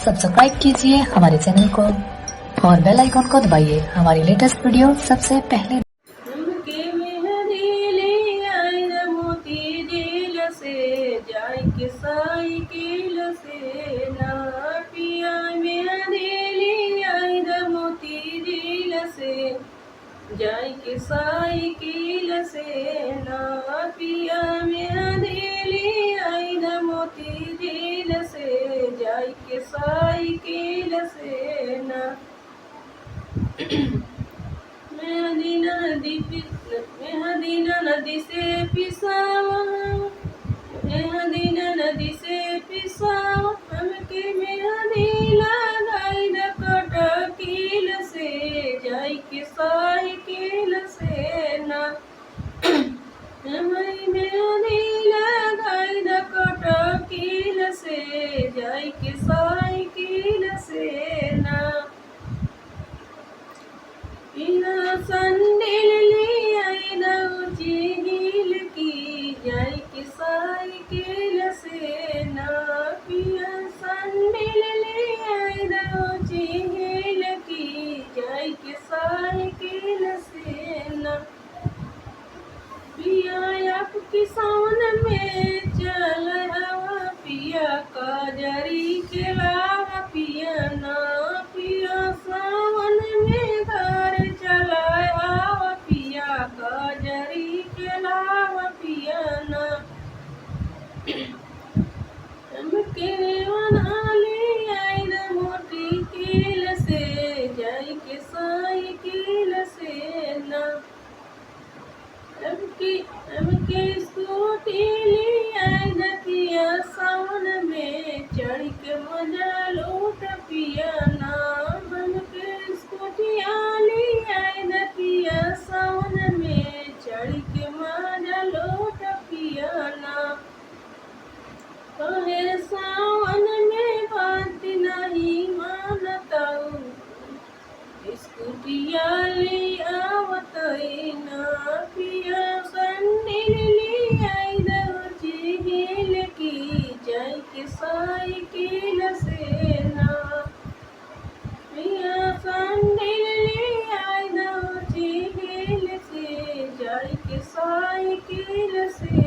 Subscribe कीजिए हमारे channel को और बेल आइकॉन को दबाइए हमारी लेटेस्ट वीडियो सबसे पहले। हमके मेहंदी ले आई रे मोती दिल से, जाय के साइकिल से ना पिया। मेहंदी ले आई रे मोती दिल से, जाय के साइकिल से ना पिया। मेहंदी ले आई रे मोती दिल से, जाय के साइकिल से ना। मेहंदी नदी से पिसावा, मेहंदी नदी से पिसावा। हमके मेहंदी लगाई न कटकील से, जाई के साइकिल से ना। हमारी मेहंदी लगाई न कटकील से, जाई के साइकिल से ना। पिया संडिल ले आई ऊंची हील की, जाई के साइकिल से ना। पिया संडिल ले आई ऊंची हील की, जाई के साइकिल से ना। पिया आपकी सावन में चल हवा, पिया काजरी के लावा पिया ना। पिया सावन में घर चलाए आवा, पिया काजरी के लावा पिया ना। हमके बना ले आई रे मोटी कील से, जाई के साइकिल से ना। हमके स्कूटी ले आई न पिया सावन में, चढ़ के मजा लूट पिया ना। हमके स्कूटिया ले आई न पिया सावन में, चढ़ के मजा लूट पिया ना। कहे सावन में बात नहीं मानता, स्कूटिया ले आवत ना। पिया संडिल ले आई ऊंची हील की, जाई के साइकिल से ना। पिया संडिल ले आई ऊंची हील से, जाई के साइकिल से